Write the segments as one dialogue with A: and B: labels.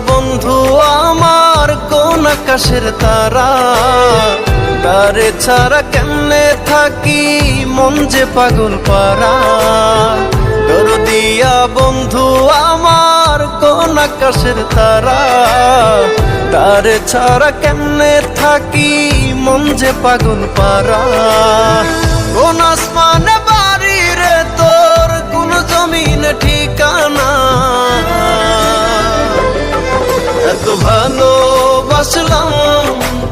A: বন্ধু আমার কোন আকাশের তারা, তারে ছাড়া কেমনে থাকি মন যে পাগল পারা। দরদিয়া বন্ধু আমার কোন আকাশের তারা, তারে ছাড়া কেমনে থাকি মন যে পাগল পারা। কোন আসমানে বাড়ি রে তোর, কোন জমিন ঠিকানা, এত ভালোবাসলাম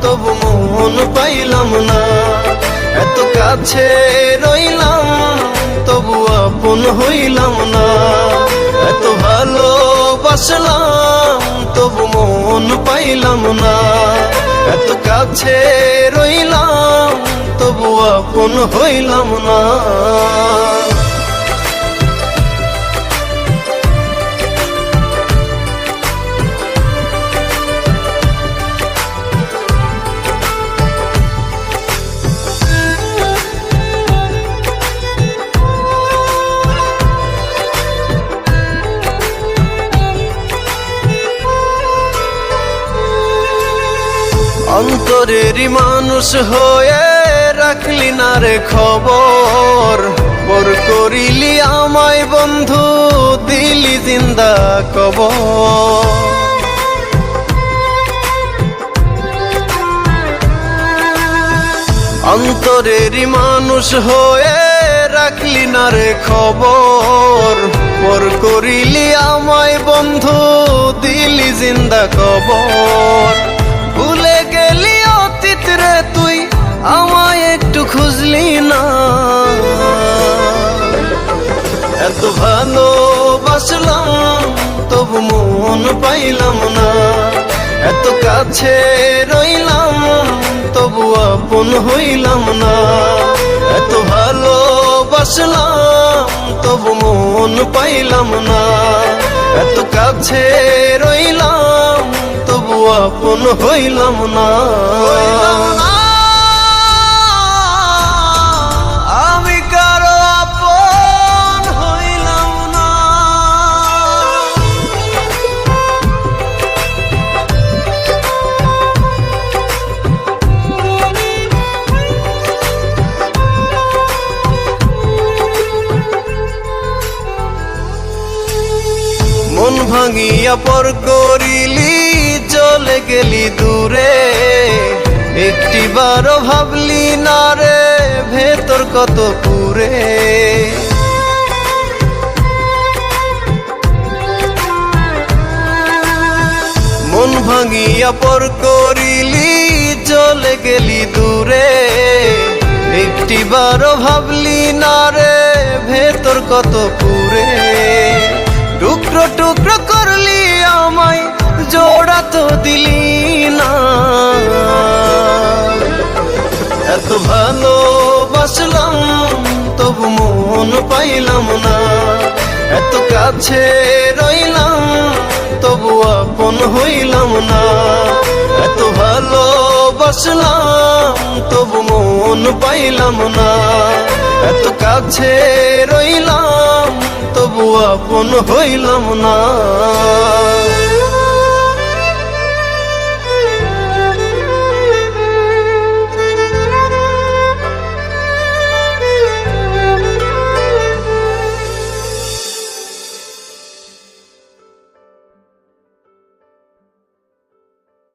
A: তবু মন পাইলাম না। এত কাছে রইলাম তবু আপন হইলাম না। এত ভালোবাসলাম তবু মন পাইলাম না। এত কাছে রইলাম তবু আপন হইলাম না। অন্তরেরই মানুষ হয়ে রাখলি না রে খবর, পর করিলি আমায় বন্ধু দিলি জিন্দা কবর। অন্তরেরই মানুষ হয়ে রাখলি না রে খবর, পর করিলি আমায় বন্ধু দিলি জিন্দা কবর। ভুলে গেলি অতীত রে তুই আমায় একটু খুঁজলি না। এত ভালোবাসলাম তবু মন পাইলাম না। এত কাছে রইলাম তবু আপন হইলাম না। এত ভালোবাসলাম তবু মন পাইলাম না। এত কাছে রইলাম তবু আপন হইলাম না। আমি কারো আপন হইলাম না। মন ভাঙিয়া পর করিলি চলে গেলি দূরে, একটিবারও ভাবলি না রে ভেতর কত পুরে। মন ভাঙিয়া পর করিলি চলে গেলি দূরে, একটিবারও ভাবলি না রে ভেতর কত পুরে। টুকরো টুকরো করলি আমায় জোড়া তো দিলি না। এত ভালোবাসলাম তবু মন পাইলাম না। এত কাছে রইলাম তবু আপন হইলাম না। এত ভালোবাসলাম তবু মন পাইলাম না। এত কাছে রইলাম তবু আপন হইলাম না।